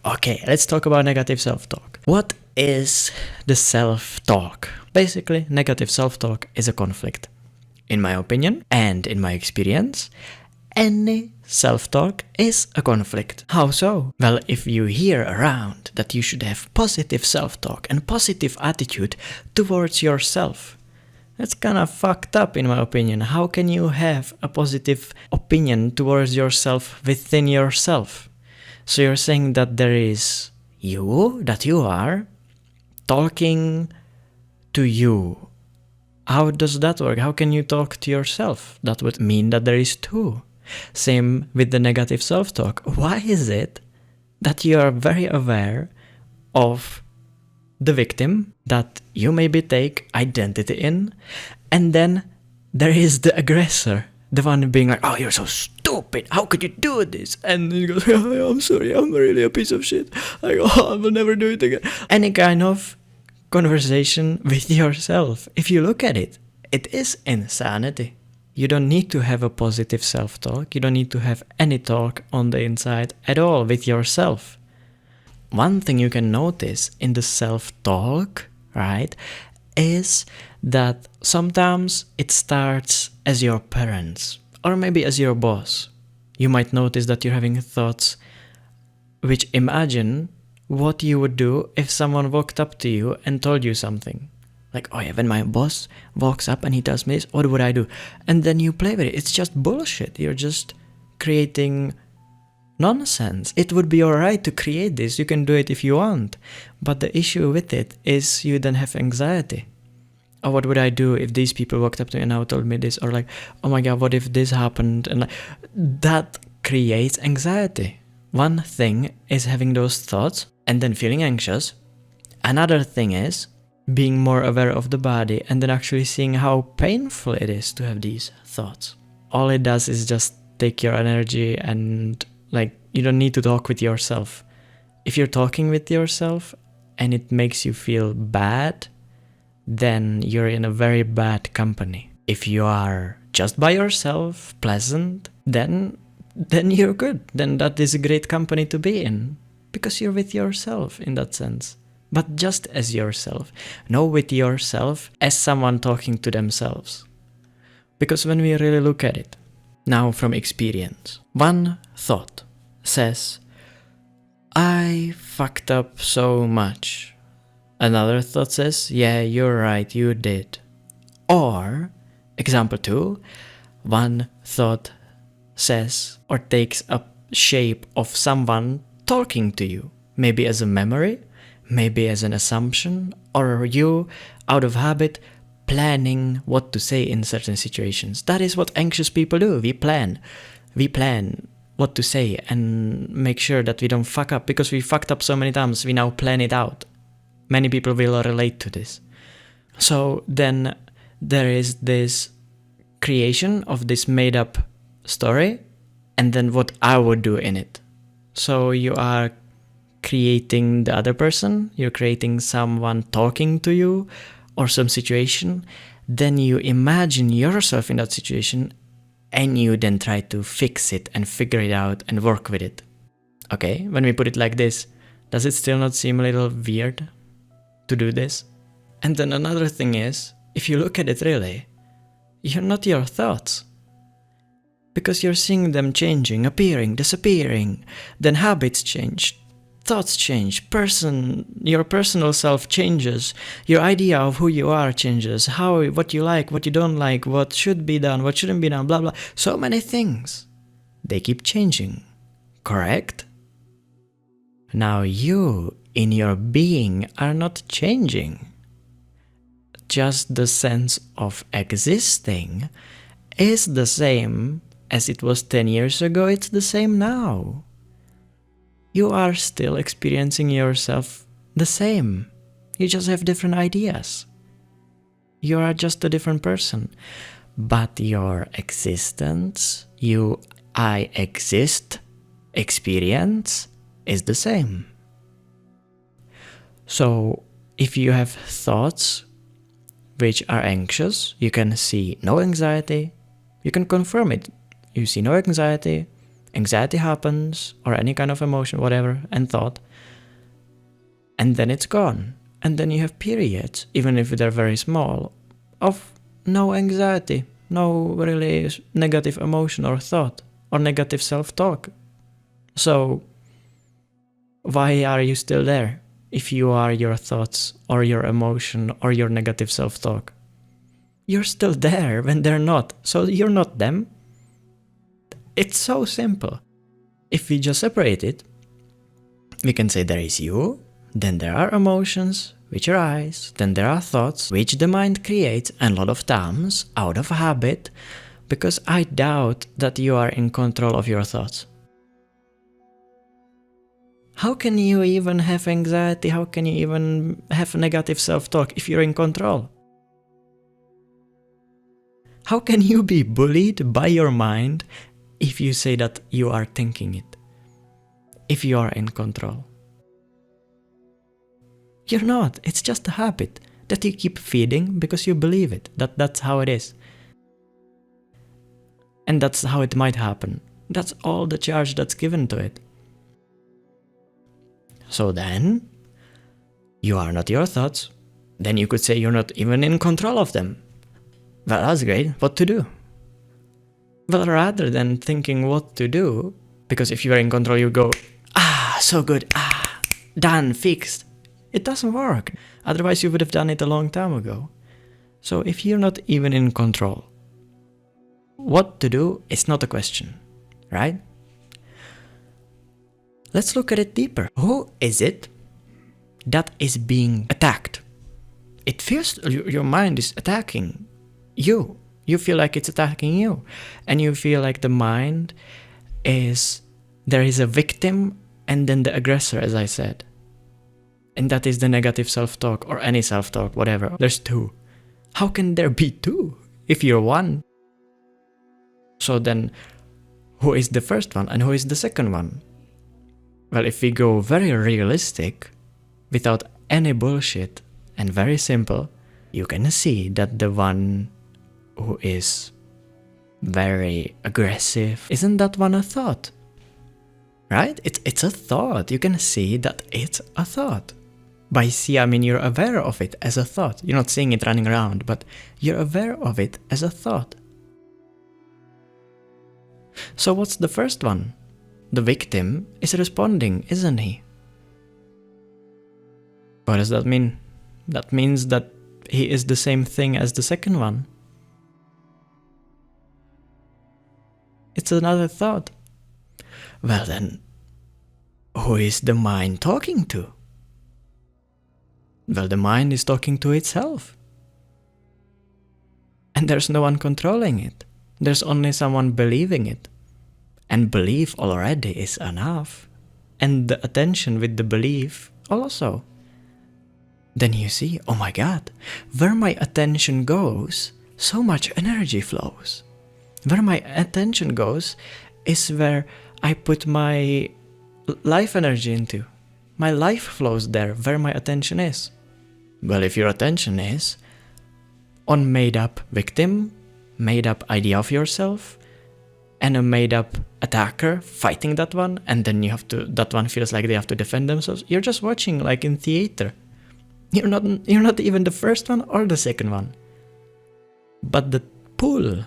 Okay, let's talk about negative self-talk. What is the self-talk? Basically, negative self-talk is a conflict. In my opinion and in my experience, any self-talk is a conflict. How so? Well, if you hear around that you should have positive self-talk and positive attitude towards yourself, that's kind of fucked up in my opinion. How can you have a positive opinion towards yourself within yourself? So you're saying that there is you, that you are talking to you. How does that work? How can you talk to yourself? That would mean that there is two. Same with the negative self-talk. Why is it that you are very aware of the victim that you maybe take identity in, and then there is the aggressor, the one being like, oh, you're so stupid, how could you do this? And he goes, yeah, I'm sorry, I'm really a piece of shit. I go, oh, I will never do it again. Any kind of conversation with yourself, if you look at it, it is insanity. You don't need to have a positive self-talk. You don't need to have any talk on the inside at all with yourself. One thing you can notice in the self-talk, right, is that sometimes it starts as your parents or maybe as your boss. You might notice that you're having thoughts which imagine what you would do if someone walked up to you and told you something. Like, oh yeah, when my boss walks up and he tells me this, what would I do? And then you play with it. It's just bullshit. You're just creating nonsense. It would be alright to create this. You can do it if you want. But the issue with it is you then have anxiety. Oh, what would I do if these people walked up to me and now told me this? Or like, oh my god, what if this happened? And like, that creates anxiety. One thing is having those thoughts and then feeling anxious. Another thing is being more aware of the body and then actually seeing how painful it is to have these thoughts. All it does is just take your energy, and like, you don't need to talk with yourself. If you're talking with yourself and it makes you feel bad, then you're in a very bad company. If you are just by yourself, pleasant, then you're good. Then that is a great company to be in, because you're with yourself in that sense. But just as yourself. No, with yourself as someone talking to themselves. Because when we really look at it, now from experience, one thought says, I fucked up so much. Another thought says, yeah, you're right, you did. Or, example 2, one thought says or takes a shape of someone talking to you. Maybe as a memory, maybe as an assumption, or you, out of habit, planning what to say in certain situations. That is what anxious people do. We plan what to say and make sure that we don't fuck up, because we fucked up so many times, we now plan it out. Many people will relate to this. So then there is this creation of this made up story, and then what I would do in it. So you are creating the other person, you're creating someone talking to you or some situation, then you imagine yourself in that situation and you then try to fix it and figure it out and work with it. Okay, when we put it like this, does it still not seem a little weird to do this? And then another thing is, if you look at it really, you're not your thoughts. Because you're seeing them changing, appearing, disappearing, then habits change. Thoughts change, your personal self changes, your idea of who you are changes, what you like, what you don't like, what should be done, what shouldn't be done, blah blah. So many things. They keep changing, correct? Now you, in your being, are not changing. Just the sense of existing is the same as it was 10 years ago, it's the same now. You are still experiencing yourself the same. You just have different ideas. You are just a different person. But your existence, I exist, experience is the same. So if you have thoughts which are anxious, you can see no anxiety, you can confirm it. You see no anxiety, anxiety happens, or any kind of emotion, whatever, and thought, and then it's gone. And then you have periods, even if they're very small, of no anxiety, no really negative emotion or thought, or negative self-talk. So, why are you still there if you are your thoughts, or your emotion, or your negative self-talk? You're still there when they're not, so you're not them. It's so simple. If we just separate it, we can say there is you, then there are emotions, which arise, then there are thoughts, which the mind creates, and a lot of times out of habit, because I doubt that you are in control of your thoughts. How can you even have anxiety? How can you even have negative self-talk if you're in control? How can you be bullied by your mind if you say that you are thinking it? If you are in control? You're not. It's just a habit that you keep feeding because you believe it. That's how it is. And that's how it might happen. That's all the charge that's given to it. So then, you are not your thoughts. Then you could say you're not even in control of them. Well, that's great. What to do? Well, rather than thinking what to do, because if you are in control, you go, so good, done, fixed. It doesn't work. Otherwise, you would have done it a long time ago. So if you're not even in control, what to do is not a question, right? Let's look at it deeper. Who is it that is being attacked? It feels your mind is attacking you. You feel like it's attacking you. And you feel like the mind is, there is a victim and then the aggressor, as I said. And that is the negative self-talk, or any self-talk, whatever. There's two. How can there be two if you're one? So then, who is the first one and who is the second one? Well, if we go very realistic, without any bullshit, and very simple, you can see that the one who is very aggressive, isn't that one a thought? Right? It's a thought. You can see that it's a thought. By see, I mean you're aware of it as a thought. You're not seeing it running around, but you're aware of it as a thought. So what's the first one? The victim is responding, isn't he? What does that mean? That means that he is the same thing as the second one. It's another thought. Well then, who is the mind talking to? Well, the mind is talking to itself. And there's no one controlling it. There's only someone believing it. And belief already is enough. And the attention with the belief also. Then you see, oh my God, where my attention goes, so much energy flows. Where my attention goes is where I put my life energy into. My life flows there, where my attention is. Well, if your attention is on made-up victim, made-up idea of yourself, and a made-up attacker fighting that one, and then you have to, that one feels like they have to defend themselves, you're just watching like in theater. You're not even the first one or the second one. But the pull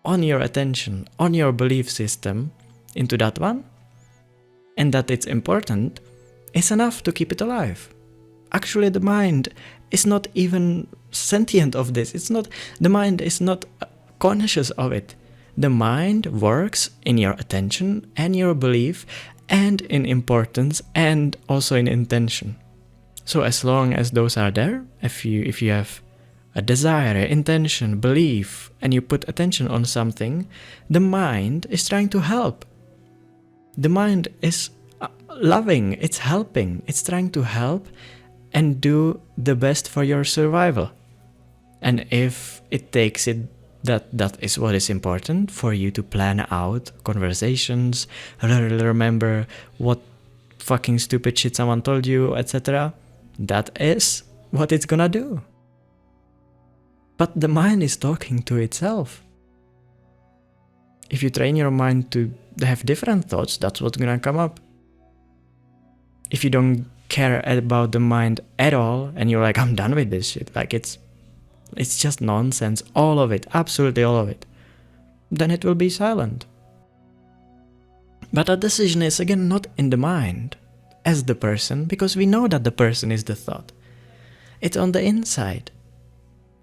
on your attention, on your belief system into that one, and that it's important, is enough to keep it alive. Actually, the mind is not even sentient of this. The mind is not conscious of it. The mind works in your attention and your belief and in importance and also in intention. So as long as those are there, if you have a desire, intention, belief, and you put attention on something, the mind is trying to help. The mind is loving, it's helping, it's trying to help and do the best for your survival. And if it takes it that is what is important for you to plan out conversations, remember what fucking stupid shit someone told you, etc. That is what it's gonna do. But the mind is talking to itself. If you train your mind to have different thoughts, that's what's gonna come up. If you don't care about the mind at all, and you're like, I'm done with this shit, like it's just nonsense, all of it, absolutely all of it, then it will be silent. But a decision is again not in the mind as the person, because we know that the person is the thought. It's on the inside.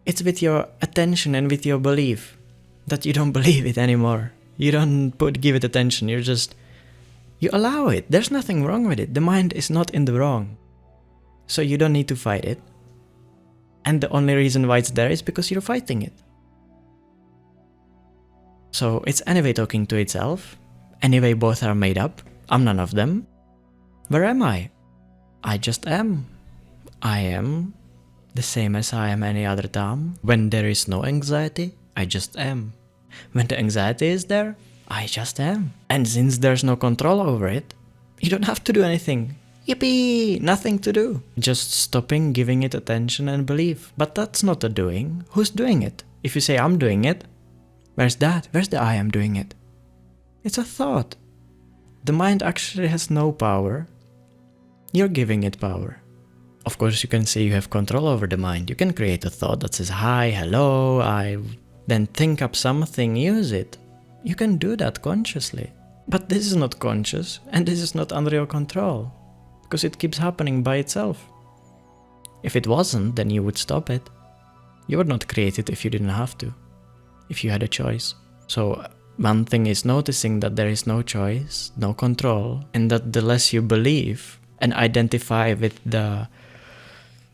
It's with your attention and with your belief that you don't believe it anymore. You don't give it attention, you allow it. There's nothing wrong with it. The mind is not in the wrong. So you don't need to fight it. And the only reason why it's there is because you're fighting it. So it's anyway talking to itself. Anyway, both are made up. I'm none of them. Where am I? I just am. I am the same as I am any other time. When there is no anxiety, I just am. When the anxiety is there, I just am. And since there's no control over it, you don't have to do anything. Yippee! Nothing to do. Just stopping, giving it attention and belief. But that's not a doing. Who's doing it? If you say I'm doing it, where's that? Where's the I am doing it? It's a thought. The mind actually has no power. You're giving it power. Of course, you can say you have control over the mind. You can create a thought that says, hi, hello, then think up something, use it. You can do that consciously. But this is not conscious, and this is not under your control, because it keeps happening by itself. If it wasn't, then you would stop it. You would not create it if you didn't have to, if you had a choice. So one thing is noticing that there is no choice, no control, and that the less you believe and identify with the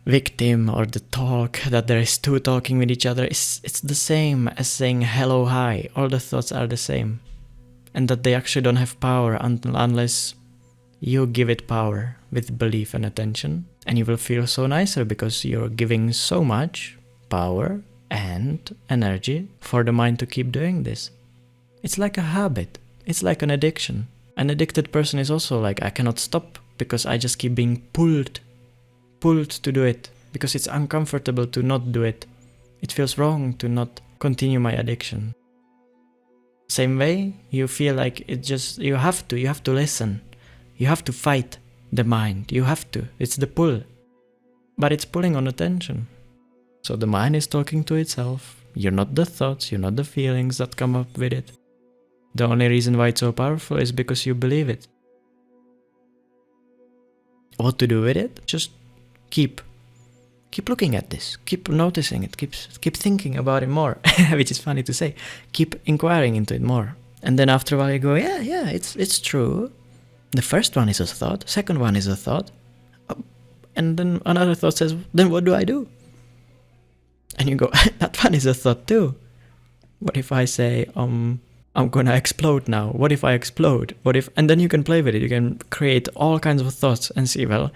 victim or the talk, that there is two talking with each other, it's the same as saying hello, hi. All the thoughts are the same. And that they actually don't have power unless you give it power with belief and attention. And you will feel so nicer because you're giving so much power and energy for the mind to keep doing this. It's like a habit. It's like an addiction. An addicted person is also like, I cannot stop because I just keep being pulled to do it because it's uncomfortable to not do it. It feels wrong to not continue my addiction. Same way, you feel like you have to listen. You have to fight the mind. You have to. It's the pull. But it's pulling on attention. So the mind is talking to itself. You're not the thoughts, you're not the feelings that come up with it. The only reason why it's so powerful is because you believe it. What to do with it? Just keep looking at this, keep noticing it, keep thinking about it more, which is funny to say. Keep inquiring into it more. And then after a while you go, yeah, it's true. The first one is a thought, second one is a thought. And then another thought says, then what do I do? And you go, that one is a thought too. What if I say, I'm gonna explode now? What if I explode? And then you can play with it. You can create all kinds of thoughts and see, well,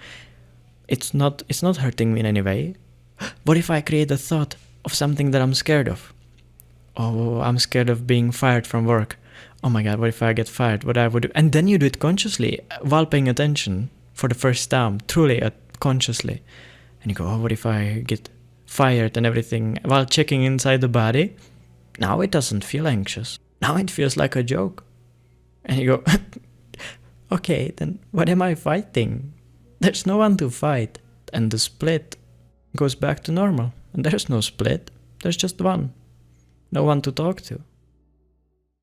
it's not hurting me in any way. What if I create a thought of something that I'm scared of? Oh, I'm scared of being fired from work. Oh my God, what if I get fired? What I would do? And then you do it consciously while paying attention for the first time, truly consciously. And you go, oh, what if I get fired and everything? While checking inside the body, now it doesn't feel anxious. Now it feels like a joke. And you go, okay, then what am I fighting? There's no one to fight. And the split goes back to normal. And there's no split. There's just one. No one to talk to.